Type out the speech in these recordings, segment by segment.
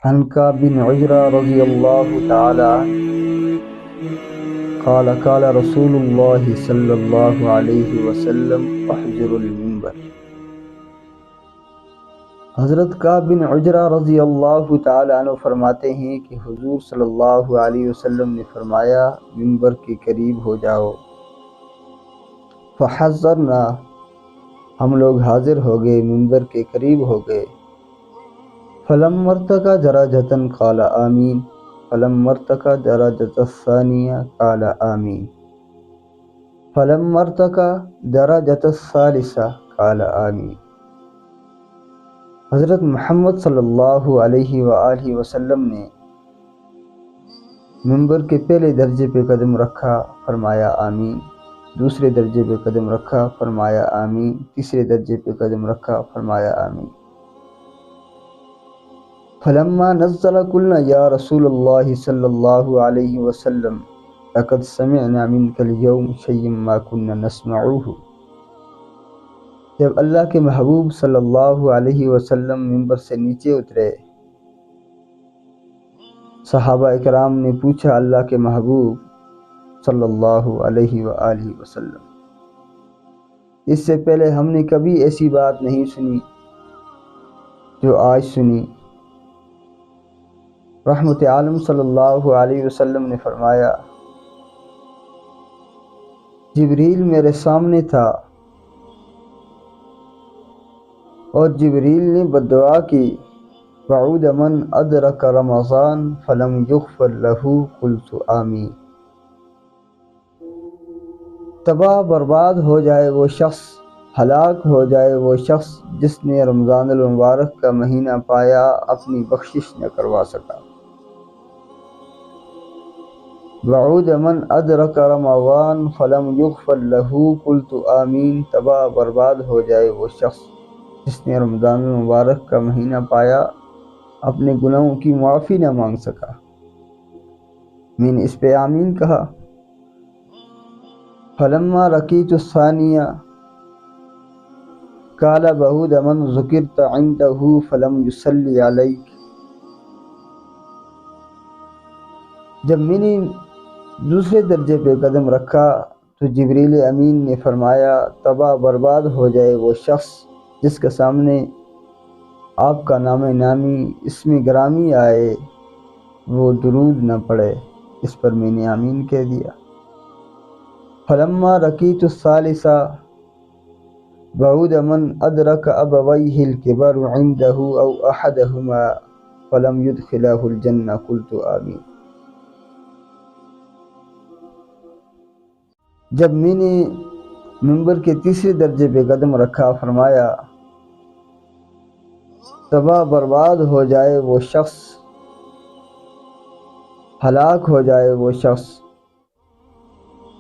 عن كعب بن عجرة رضي الله تعالى عنه قال قال رسول الله صلى الله عليه وسلم احجر المنبر۔ حضرت کعب بن عجرہ رضی اللہ تعالی عنہ فرماتے ہیں کہ حضور صلی اللہ علیہ وسلم نے فرمایا، منبر کے قریب ہو جاؤ۔ فحضرنا، ہم لوگ حاضر ہو گئے، منبر کے قریب ہو گئے۔ فلم مرتقى درجة قال آمین، فلم مرتقى درجة الثانیہ قال آمین، فلم مرتقى درجة الثالثہ قال آمین۔ حضرت محمد صلی اللہ علیہ وآلہ وسلم نے منبر کے پہلے درجے پہ قدم رکھا، فرمایا آمین۔ دوسرے درجے پہ قدم رکھا، فرمایا آمین۔ تیسرے درجے پہ قدم رکھا، فرمایا آمین۔ فلما نزل قلنا یا رسول اللہ صلی اللہ علیہ وسلم لقد سمعنا منك اليوم شيئا ما كنا نسمعه۔ جب اللہ کے محبوب صلی اللہ علیہ وسلم منبر سے نیچے اترے، صحابہ اکرام نے پوچھا اللہ کے محبوب صلی اللہ علیہ وآلہ وسلم، اس سے پہلے ہم نے کبھی ایسی بات نہیں سنی جو آج سنی۔ رحمت عالم صلی اللہ علیہ وسلم نے فرمایا، جبریل میرے سامنے تھا اور جبریل نے بددعا کی، وعود من ادرک رمضان فلم یغفر له قلت آمین۔ تباہ برباد ہو جائے وہ شخص، ہلاک ہو جائے وہ شخص جس نے رمضان المبارک کا مہینہ پایا اپنی بخشش نہ کروا سکا۔ وعود من ادرک رمضان فلم یغفر له قلت آمین۔ تباہ برباد ہو جائے وہ شخص جس نے رمضان المبارک کا مہینہ پایا اپنے گناہوں کی معافی نہ مانگ سکا۔ میں نے اس پہ آمین کہا۔ فلما رقیت الثانیہ قال بعود من ذکرت عنده فلم یصلی علیک۔ جب میں نے دوسرے درجے پہ قدم رکھا تو جبریل امین نے فرمایا، تباہ برباد ہو جائے وہ شخص جس کے سامنے آپ کا نام نامی اسم گرامی آئے وہ درود نہ پڑے۔ اس پر میں نے آمین کہہ دیا۔ فلما رقیت الثالثہ بعود من ادرک ابویہ الکبر عنده او احدہما فلم یدخلہ الجنہ قلت آمین۔ جب میں نے منبر کے تیسرے درجے پہ قدم رکھا، فرمایا، تباہ برباد ہو جائے وہ شخص، ہلاک ہو جائے وہ شخص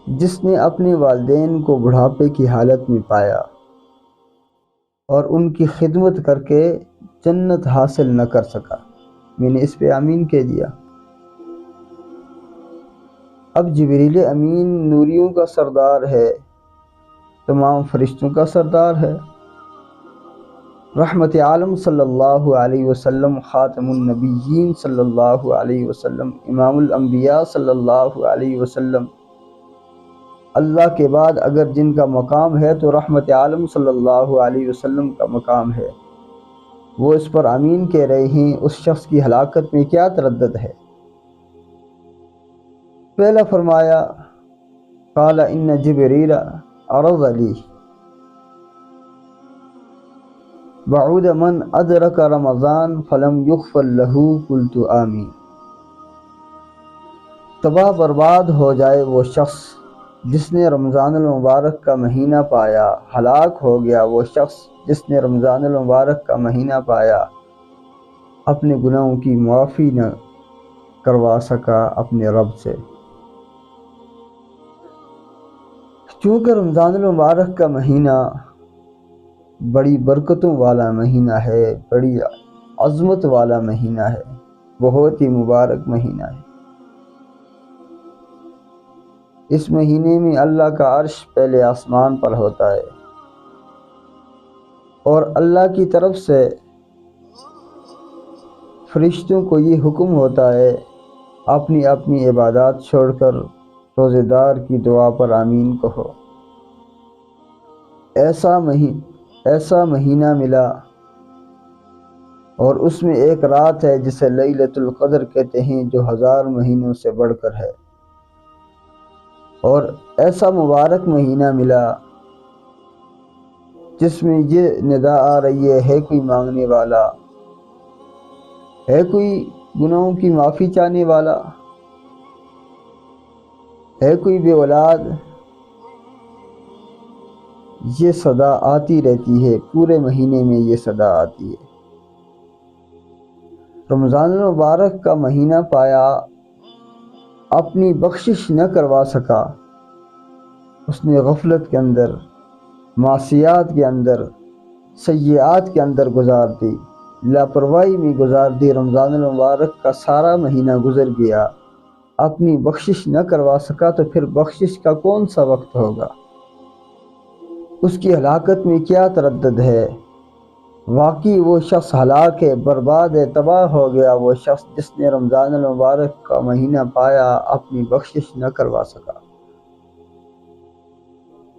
جس نے اپنے والدین کو بڑھاپے کی حالت میں پایا اور ان کی خدمت کر کے جنت حاصل نہ کر سکا۔ میں نے اس پہ آمین کہہ دیا۔ اب جبریل امین نوریوں کا سردار ہے، تمام فرشتوں کا سردار ہے، رحمت عالم صلی اللہ علیہ وسلم، خاتم النبیین صلی اللہ علیہ وسلم، امام الانبیاء صلی اللہ علیہ وسلم، اللہ کے بعد اگر جن کا مقام ہے تو رحمت عالم صلی اللہ علیہ وسلم کا مقام ہے، وہ اس پر آمین کہہ رہے ہیں، اس شخص کی ہلاکت میں کیا تردد ہے؟ پہلا فرمایا، قال ان جبریل عرض علی بعود من ادرک رمضان فلم یغفر له قلت آمین۔ تباہ برباد ہو جائے وہ شخص جس نے رمضان المبارک کا مہینہ پایا، ہلاک ہو گیا وہ شخص جس نے رمضان المبارک کا مہینہ پایا اپنے گناہوں کی معافی نہ کروا سکا اپنے رب سے۔ چونکہ رمضان المبارک کا مہینہ بڑی برکتوں والا مہینہ ہے، بڑی عظمت والا مہینہ ہے، بہت ہی مبارک مہینہ ہے۔ اس مہینے میں اللہ کا عرش پہلے آسمان پر ہوتا ہے اور اللہ کی طرف سے فرشتوں کو یہ حکم ہوتا ہے اپنی اپنی عبادات چھوڑ کر روزے دار کی دعا پر آمین کہو۔ ایسا مہینہ ملا اور اس میں ایک رات ہے جسے لیلۃ القدر کہتے ہیں، جو 1000 مہینوں سے بڑھ کر ہے۔ اور ایسا مبارک مہینہ ملا جس میں یہ ندا آ رہی ہے کوئی مانگنے والا، ہے کوئی گناہوں کی معافی چاہنے والا، ہے کوئی بے اولاد۔ یہ صدا آتی رہتی ہے، پورے مہینے میں یہ صدا آتی ہے۔ رمضان المبارک کا مہینہ پایا، اپنی بخشش نہ کروا سکا، اس نے غفلت کے اندر، معصیات کے اندر، سیئات کے اندر گزار دی، لاپرواہی میں گزار دی۔ رمضان المبارک کا سارا مہینہ گزر گیا، اپنی بخشش نہ کروا سکا، تو پھر بخشش کا کون سا وقت ہوگا؟ اس کی ہلاکت میں کیا تردد ہے؟ واقعی وہ شخص ہلاک ہے، برباد ہے، تباہ ہو گیا وہ شخص جس نے رمضان المبارک کا مہینہ پایا، اپنی بخشش نہ کروا سکا۔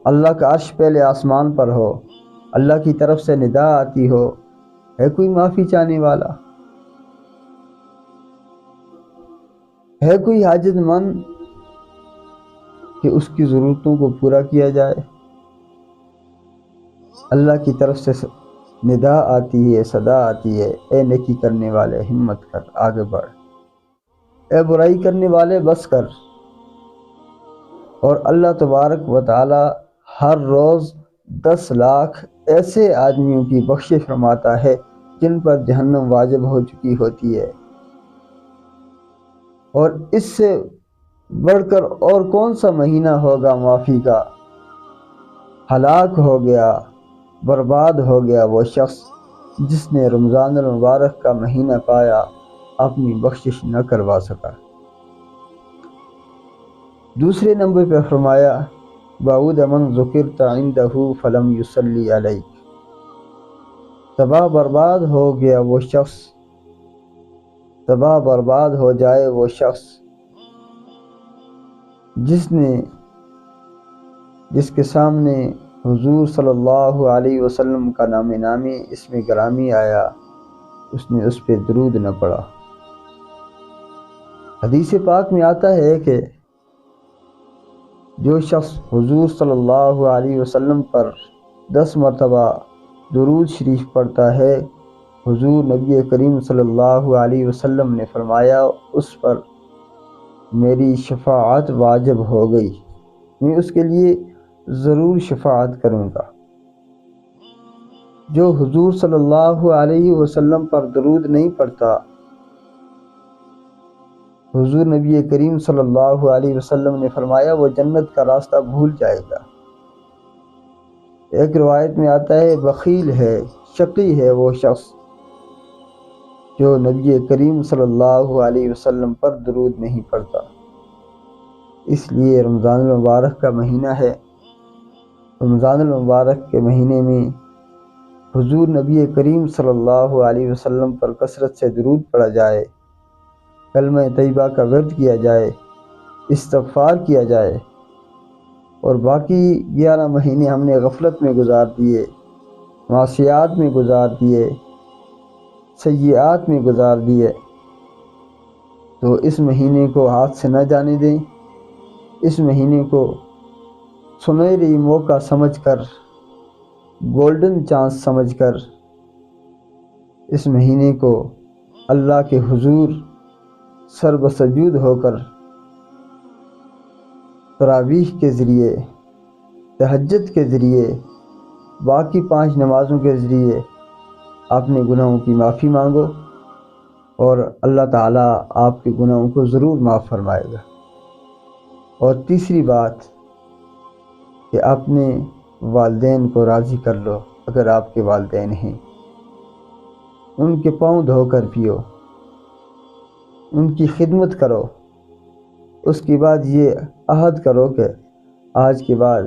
اللہ کا عرش پہلے آسمان پر ہو، اللہ کی طرف سے ندا آتی ہو، ہے کوئی معافی چاہنے والا، ہے کوئی حاجت مند کہ اس کی ضرورتوں کو پورا کیا جائے۔ اللہ کی طرف سے ندا آتی ہے، صدا آتی ہے، اے نیکی کرنے والے ہمت کر، آگے بڑھ، اے برائی کرنے والے بس کر۔ اور اللہ تبارک و تعالی ہر روز 10 لاکھ ایسے آدمیوں کی بخشش فرماتا ہے جن پر جہنم واجب ہو چکی ہوتی ہے۔ اور اس سے بڑھ کر اور کون سا مہینہ ہوگا معافی کا؟ ہلاک ہو گیا، برباد ہو گیا وہ شخص جس نے رمضان المبارک کا مہینہ پایا، اپنی بخشش نہ کروا سکا۔ دوسرے نمبر پہ فرمایا بعود من ذکرت عندہ فلم یصلی علیک، تباہ برباد ہو گیا وہ شخص، تباہ برباد ہو جائے وہ شخص جس کے سامنے حضور صلی اللہ علیہ وسلم کا نام نامی اسم گرامی آیا، اس نے اس پہ درود نہ پڑھا۔ حدیث پاک میں آتا ہے کہ جو شخص حضور صلی اللہ علیہ وسلم پر 10 مرتبہ درود شریف پڑھتا ہے، حضور نبی کریم صلی اللہ علیہ وسلم نے فرمایا اس پر میری شفاعت واجب ہو گئی، میں اس کے لیے ضرور شفاعت کروں گا۔ جو حضور صلی اللہ علیہ وسلم پر درود نہیں پڑھتا، حضور نبی کریم صلی اللہ علیہ وسلم نے فرمایا وہ جنت کا راستہ بھول جائے گا۔ ایک روایت میں آتا ہے بخیل ہے، شقی ہے وہ شخص جو نبی کریم صلی اللہ علیہ وسلم پر درود نہیں پڑھتا۔ اس لیے رمضان المبارک کا مہینہ ہے، رمضان المبارک کے مہینے میں حضور نبی کریم صلی اللہ علیہ وسلم پر کثرت سے درود پڑھا جائے، کلمہ طیبہ کا ورد کیا جائے، استغفار کیا جائے۔ اور باقی 11 مہینے ہم نے غفلت میں گزار دیے، معصیات میں گزار دیے، سیئات میں گزار دیے، تو اس مہینے کو ہاتھ سے نہ جانے دیں۔ اس مہینے کو سنہری موقع سمجھ کر، گولڈن چانس سمجھ کر، اس مہینے کو اللہ کے حضور سر بسجود ہو کر تراویح کے ذریعے، تہجد کے ذریعے، باقی 5 نمازوں کے ذریعے اپنے گناہوں کی معافی مانگو، اور اللہ تعالیٰ آپ کے گناہوں کو ضرور معاف فرمائے گا۔ اور تیسری بات کہ اپنے والدین کو راضی کر لو، اگر آپ کے والدین ہیں ان کے پاؤں دھو کر پیو، ان کی خدمت کرو، اس کے بعد یہ عہد کرو کہ آج کے بعد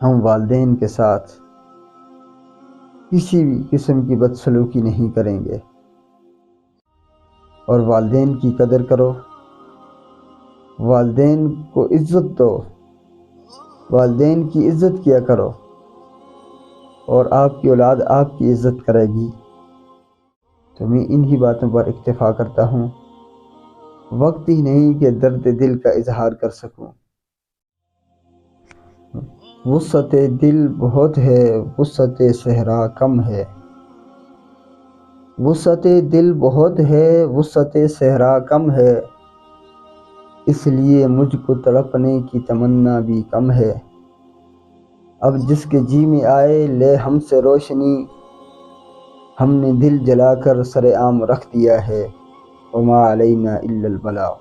ہم والدین کے ساتھ کسی بھی قسم کی بدسلوکی نہیں کریں گے۔ اور والدین کی قدر کرو، والدین کو عزت دو، والدین کی عزت کیا کرو، اور آپ کی اولاد آپ کی عزت کرے گی۔ تو میں انہی باتوں پر اکتفا کرتا ہوں، وقت ہی نہیں کہ درد دل کا اظہار کر سکوں۔ وسعت دل بہت ہے، وسعت صحرا کم ہے، وسعت دل بہت ہے، وسعت صحرا کم ہے، اس لیے مجھ کو تڑپنے کی تمنا بھی کم ہے۔ اب جس کے جی میں آئے لے ہم سے روشنی، ہم نے دل جلا کر سر عام رکھ دیا ہے، وما علینا الا البلاغ۔